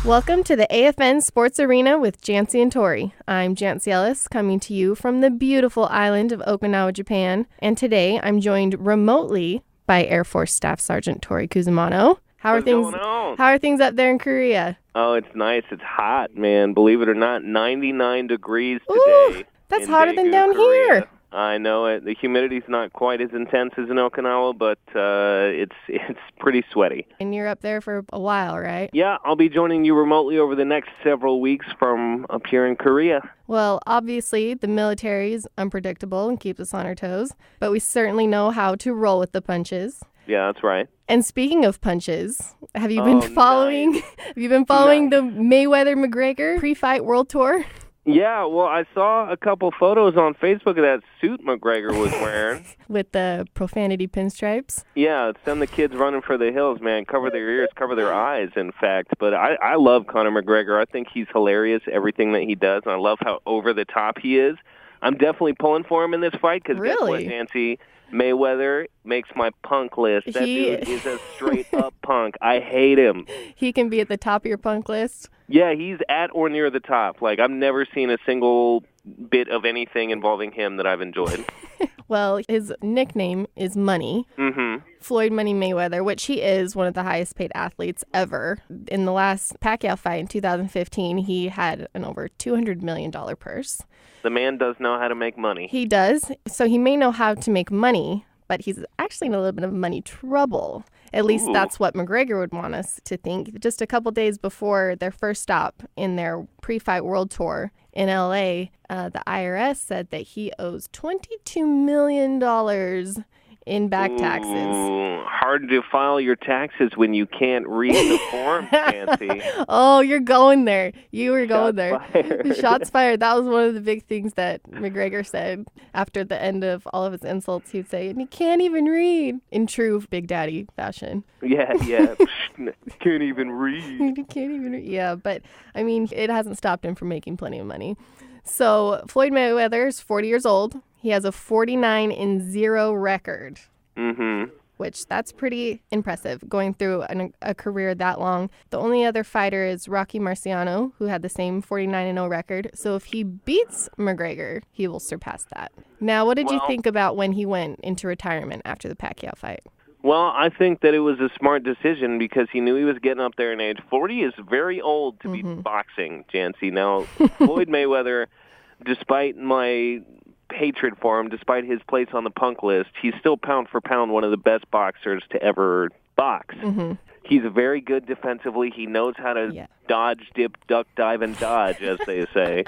Welcome to the AFN Sports Arena with Jantzee and Tory. I'm Jantzee coming to you from the beautiful island of Okinawa, Japan. And today I'm joined remotely by Air Force Staff Sergeant Tory Kuzumano. What's going on? How are things up there in Korea? Oh, it's nice. It's hot, man. Believe it or not, 99 degrees today. Ooh, that's hotter than down Korea. here. I know it. The humidity's not quite as intense as in Okinawa, but it's pretty sweaty. And you're up there for a while, right? Yeah, I'll be joining you remotely over the next several weeks from up here in Korea. Well, obviously, the military is unpredictable and keeps us on our toes, but we certainly know how to roll with the punches. Yeah, that's right. And speaking of punches, have you been following? Nice. Have you been following the Mayweather McGregor pre-fight World Tour? Yeah, well, I saw a couple photos on Facebook of that suit McGregor was wearing. With the profanity pinstripes? Yeah, send the kids running for the hills, man. Cover their ears, cover their eyes, in fact. But I love Conor McGregor. I think he's hilarious, everything that he does, and I love how over-the-top he is. I'm definitely pulling for him in this fight because guess what, Jantzee? Mayweather makes my punk list. That dude is a straight-up punk. I hate him. He can be at the top of your punk list? Yeah, he's at or near the top. Like, I've never seen a single bit of anything involving him that I've enjoyed. Well, his nickname is Money. Mm-hmm. Floyd Money Mayweather, which he is one of the highest paid athletes ever. In the last Pacquiao fight in 2015, he had an over $200 million purse. The man does know how to make money. He does. So he may know how to make money, but he's actually in a little bit of money trouble. At least that's what McGregor would want us to think. Just a couple days before their first stop in their pre-fight World Tour in L.A., the IRS said that he owes $22 million in back taxes. Hard to file your taxes when you can't read the form, Jantzee. Oh, you're going there. You were going there. Fired. Shots fired. That was one of the big things that McGregor said after the end of all of his insults. He'd say, and he can't even read, in true Big Daddy fashion. Yeah. Can't even read. He can't even read. Yeah, but, I mean, it hasn't stopped him from making plenty of money. So Floyd Mayweather is 40 years old. He has a 49-0 record, which that's pretty impressive, going through a career that long. The only other fighter is Rocky Marciano, who had the same 49-0 record. So if he beats McGregor, he will surpass that. Now, what did you think about when he went into retirement after the Pacquiao fight? Well, I think that it was a smart decision because he knew he was getting up there in age. 40 is very old to be boxing, Jantzee. Now, Floyd Mayweather, despite my hatred for him, despite his place on the punk list, he's still pound for pound one of the best boxers to ever box. He's very good defensively. He knows how to dodge, dip, duck, dive, and dodge, as they say.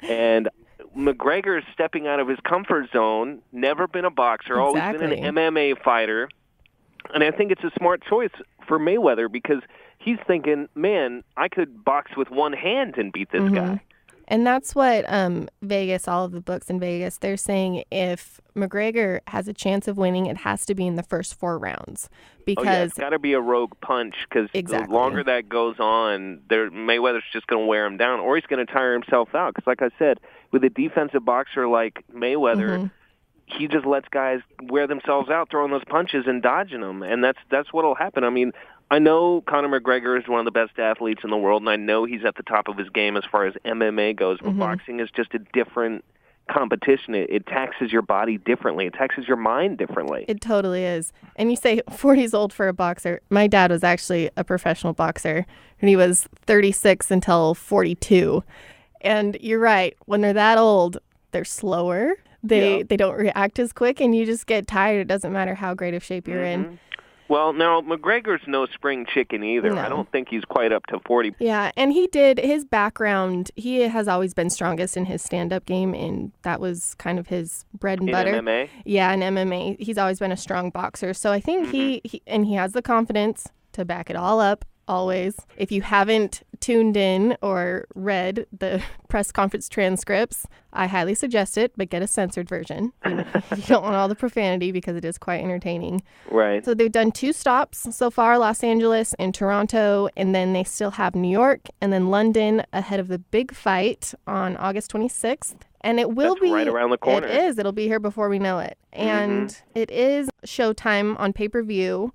And McGregor is stepping out of his comfort zone, never been a boxer, always been an MMA fighter. And I think it's a smart choice for Mayweather because he's thinking, man, I could box with one hand and beat this guy. And that's what Vegas, all of the books in Vegas, they're saying if McGregor has a chance of winning, it has to be in the first 4 rounds. Because it's got to be a rogue punch because the longer that goes on, Mayweather's just going to wear him down or he's going to tire himself out. Because like I said, with a defensive boxer like Mayweather, he just lets guys wear themselves out throwing those punches and dodging them. And that's what will happen. I mean, I know Conor McGregor is one of the best athletes in the world, and I know he's at the top of his game as far as MMA goes, but boxing is just a different competition. It taxes your body differently. It taxes your mind differently. It totally is. And you say 40 is old for a boxer. My dad was actually a professional boxer, and he was 36 until 42. And you're right. When they're that old, they're slower. They don't react as quick, and you just get tired. It doesn't matter how great of shape you're in. Well, now, McGregor's no spring chicken either. No. I don't think he's quite up to 40. Yeah, and his background, he has always been strongest in his stand-up game, and that was kind of his bread and butter. In MMA? Yeah, in MMA. He's always been a strong boxer. So I think he has the confidence to back it all up. Always. If you haven't tuned in or read the press conference transcripts, I highly suggest it, but get a censored version. You don't want all the profanity because it is quite entertaining. Right. So they've done 2 stops so far, Los Angeles and Toronto, and then they still have New York and then London ahead of the big fight on August 26th. And it will be right around the corner. It is. It'll be here before we know it. And it is Showtime on pay-per-view,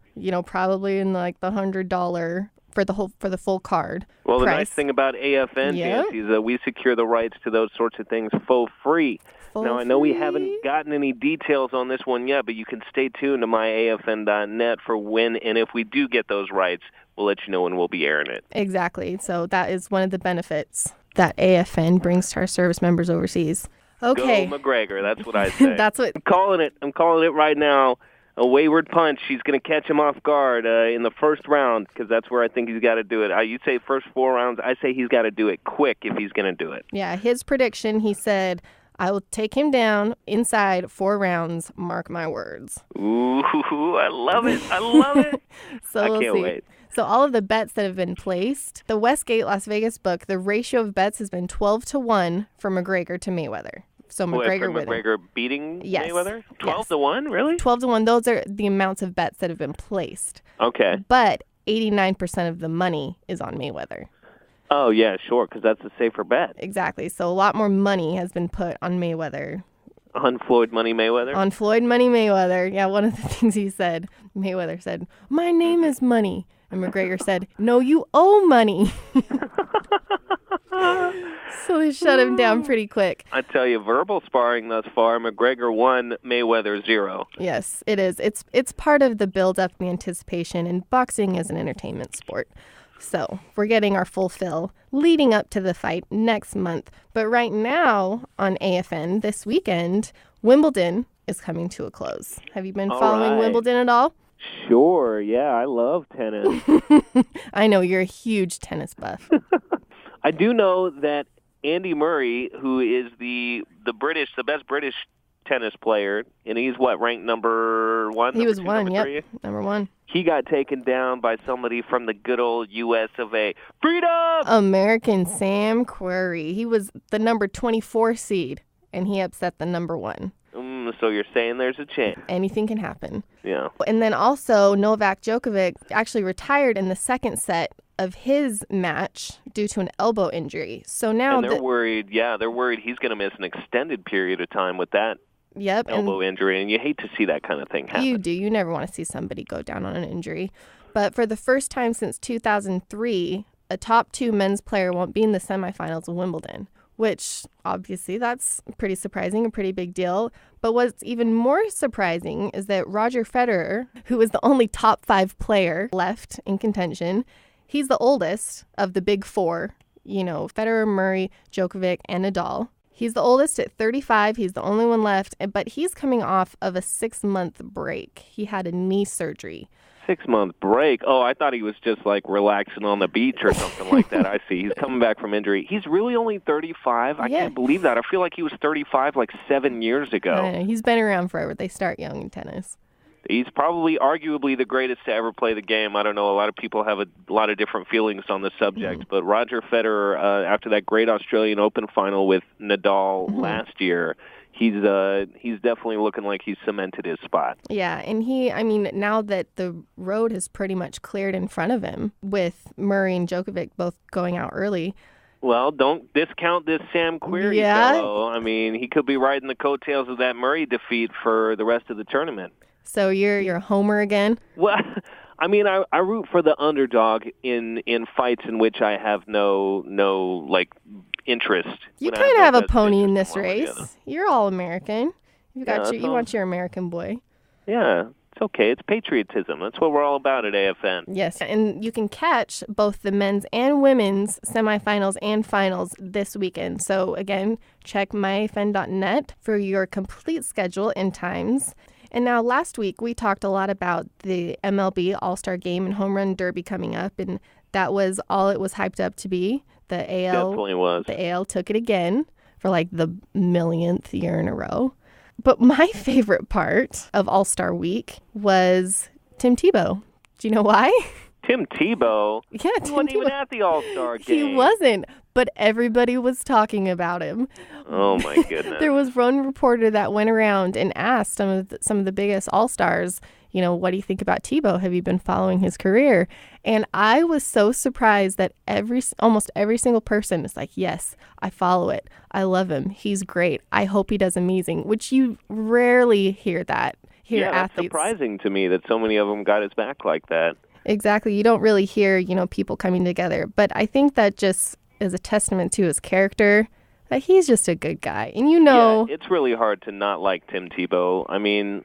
probably in like the $100 for the full card. Well, the price. nice thing about AFN, Jantzee, is that we secure the rights to those sorts of things for free. Now, I know we haven't gotten any details on this one yet, but you can stay tuned to myafn.net for when and if we do get those rights. We'll let you know when we'll be airing it. Exactly. So that is one of the benefits that AFN brings to our service members overseas. Okay. Go McGregor. That's what I say. That's what I'm calling it. I'm calling it right now. A wayward punch. She's going to catch him off guard in the first round because that's where I think he's got to do it. You say first 4 rounds. I say he's got to do it quick if he's going to do it. Yeah, his prediction, he said, I will take him down inside 4 rounds. Mark my words. Ooh, I love it. I love it. So I we'll can't see. wait. So all of the bets that have been placed, the Westgate Las Vegas book, the ratio of bets has been 12-1 for McGregor to Mayweather. So McGregor winning. McGregor beating Yes. Mayweather? 12-1, really? 12-1. Those are the amounts of bets that have been placed. Okay. But 89% of the money is on Mayweather. Oh, yeah, sure, because that's a safer bet. Exactly. So a lot more money has been put on Mayweather. On Floyd Money Mayweather? On Floyd Money Mayweather. Yeah, one of the things he said, Mayweather said, my name is Money. And McGregor said, no, you owe money. So they shut him down pretty quick. I tell you, verbal sparring thus far, McGregor 1, Mayweather 0. Yes, it is. It's part of the build-up and the anticipation, and boxing is an entertainment sport. So we're getting our full fill leading up to the fight next month. But right now on AFN this weekend, Wimbledon is coming to a close. Have you been following Wimbledon at all? Sure, yeah, I love tennis. I know, you're a huge tennis buff. I do know that Andy Murray, who is the best British tennis player, and he's ranked number 1? He was 1, yep, 3? number 1. He got taken down by somebody from the good old U.S. of A. Freedom! American Sam Querrey. He was the number 24 seed, and he upset the number 1. So you're saying there's a chance. Anything can happen. Yeah. And then also, Novak Djokovic actually retired in the second set of his match due to an elbow injury. So now they're worried. Yeah, they're worried he's going to miss an extended period of time with that elbow injury, and you hate to see that kind of thing happen. You do. You never want to see somebody go down on an injury. But for the first time since 2003, a top 2 men's player won't be in the semifinals of Wimbledon, which obviously that's pretty surprising, a pretty big deal. But what's even more surprising is that Roger Federer, who is the only top 5 player left in contention, he's the oldest of the big 4, Federer, Murray, Djokovic, and Nadal. He's the oldest at 35. He's the only one left, but he's coming off of a 6-month break. He had a knee surgery. 6-month break? Oh, I thought he was just relaxing on the beach or something like that. I see. He's coming back from injury. He's really only 35? I can't believe that. I feel like he was 35 7 years ago. I know. He's been around forever. They start young in tennis. He's probably arguably the greatest to ever play the game. I don't know. A lot of people have a lot of different feelings on the subject. But Roger Federer, after that great Australian Open final with Nadal last year, he's definitely looking like he's cemented his spot. Yeah, and now that the road has pretty much cleared in front of him with Murray and Djokovic both going out early. Well, don't discount this Sam Querrey fellow. He could be riding the coattails of that Murray defeat for the rest of the tournament. So you're a homer again? Well, I root for the underdog in fights in which I have no interest. You kind of have a pony in this race. You're all American. You want your American boy. Yeah, it's okay. It's patriotism. That's what we're all about at AFN. Yes, and you can catch both the men's and women's semifinals and finals this weekend. So again, check myafn.net for your complete schedule and times. And now last week we talked a lot about the MLB All-Star Game and Home Run Derby coming up, and that was all it was hyped up to be. The AL definitely was. The AL took it again for the millionth year in a row. But my favorite part of All-Star Week was Tim Tebow. Do you know why? Tim Tebow? Yeah, He wasn't even at the All-Star Game. He wasn't, but everybody was talking about him. Oh, my goodness. There was one reporter that went around and asked some of the biggest All-Stars, what do you think about Tebow? Have you been following his career? And I was so surprised that almost every single person is like, yes, I follow it. I love him. He's great. I hope he does amazing, which you rarely hear that. That's surprising to me that so many of them got his back like that. Exactly. You don't really hear, people coming together. But I think that just is a testament to his character. He's just a good guy. And Yeah, it's really hard to not like Tim Tebow. I mean,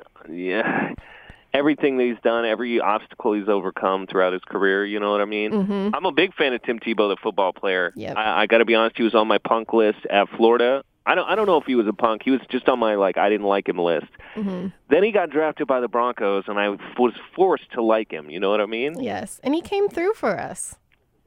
everything that he's done, every obstacle he's overcome throughout his career, you know what I mean? Mm-hmm. I'm a big fan of Tim Tebow, the football player. Yep. I got to be honest, he was on my punk list at Florida. I don't know if he was a punk. He was just on my, I didn't like him list. Mm-hmm. Then he got drafted by the Broncos, and I was forced to like him. You know what I mean? Yes, and he came through for us.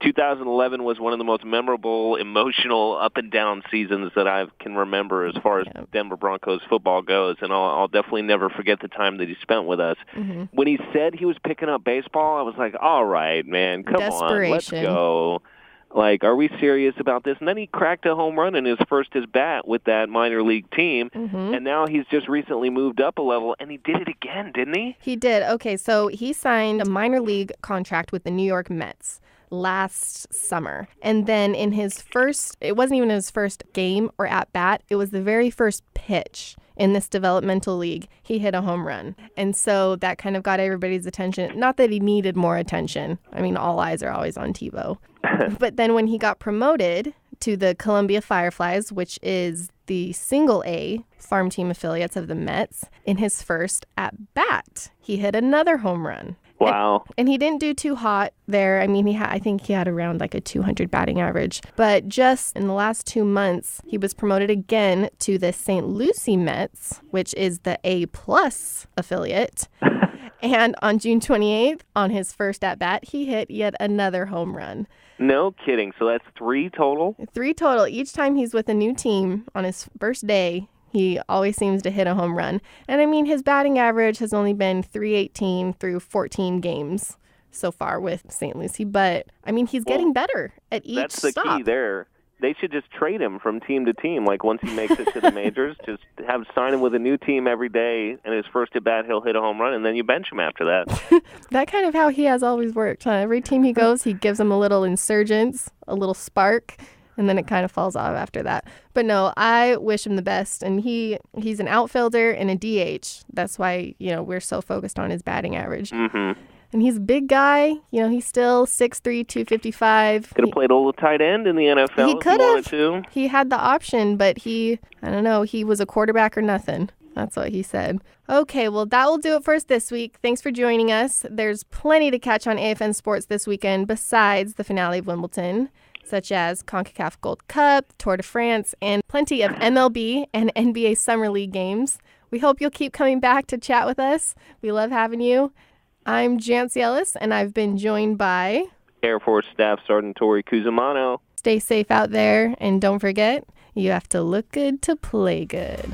2011 was one of the most memorable, emotional, up-and-down seasons that I can remember as far as Denver Broncos football goes, and I'll definitely never forget the time that he spent with us. Mm-hmm. When he said he was picking up baseball, I was like, all right, man, come on, let's go. Are we serious about this? And then he cracked a home run in his first at-bat with that minor league team, and now he's just recently moved up a level, and he did it again, didn't he? He did. Okay, so he signed a minor league contract with the New York Mets last summer. And then in his first, it wasn't even his first game or at-bat, it was the very first pitch in this developmental league, he hit a home run. And so that kind of got everybody's attention. Not that he needed more attention. I mean, all eyes are always on Tebow. But then when he got promoted to the Columbia Fireflies, which is the single-A farm team affiliates of the Mets, in his first at-bat, he hit another home run. Wow. And he didn't do too hot there. I mean, I think he had around a 200 batting average. But just in the last 2 months, he was promoted again to the St. Lucie Mets, which is the A-plus affiliate. And on June 28th, on his first at-bat, he hit yet another home run. No kidding. So that's 3 total? 3 total. Each time he's with a new team on his first day, he always seems to hit a home run. And I mean, his batting average has only been .318 through 14 games so far with St. Lucie. But, I mean, he's getting better at each stop. That's the key there. They should just trade him from team to team. Once he makes it to the majors, just sign him with a new team every day, and his first at-bat, he'll hit a home run, and then you bench him after that. That kind of how he has always worked, huh? Every team he goes, he gives them a little insurgence, a little spark, and then it kind of falls off after that. But no, I wish him the best. And he's an outfielder and a DH. That's why, we're so focused on his batting average. Mm-hmm. And he's a big guy. He's still 6'3", 255. Could have played a little tight end in the NFL he could wanted to. He had the option, but I don't know, he was a quarterback or nothing. That's what he said. Okay, well, that will do it for us this week. Thanks for joining us. There's plenty to catch on AFN Sports this weekend besides the finale of Wimbledon, such as CONCACAF Gold Cup, Tour de France, and plenty of MLB and NBA Summer League games. We hope you'll keep coming back to chat with us. We love having you. I'm Jantzee, and I've been joined by Air Force Staff Sergeant Tory Cusimano. Stay safe out there, and don't forget, you have to look good to play good.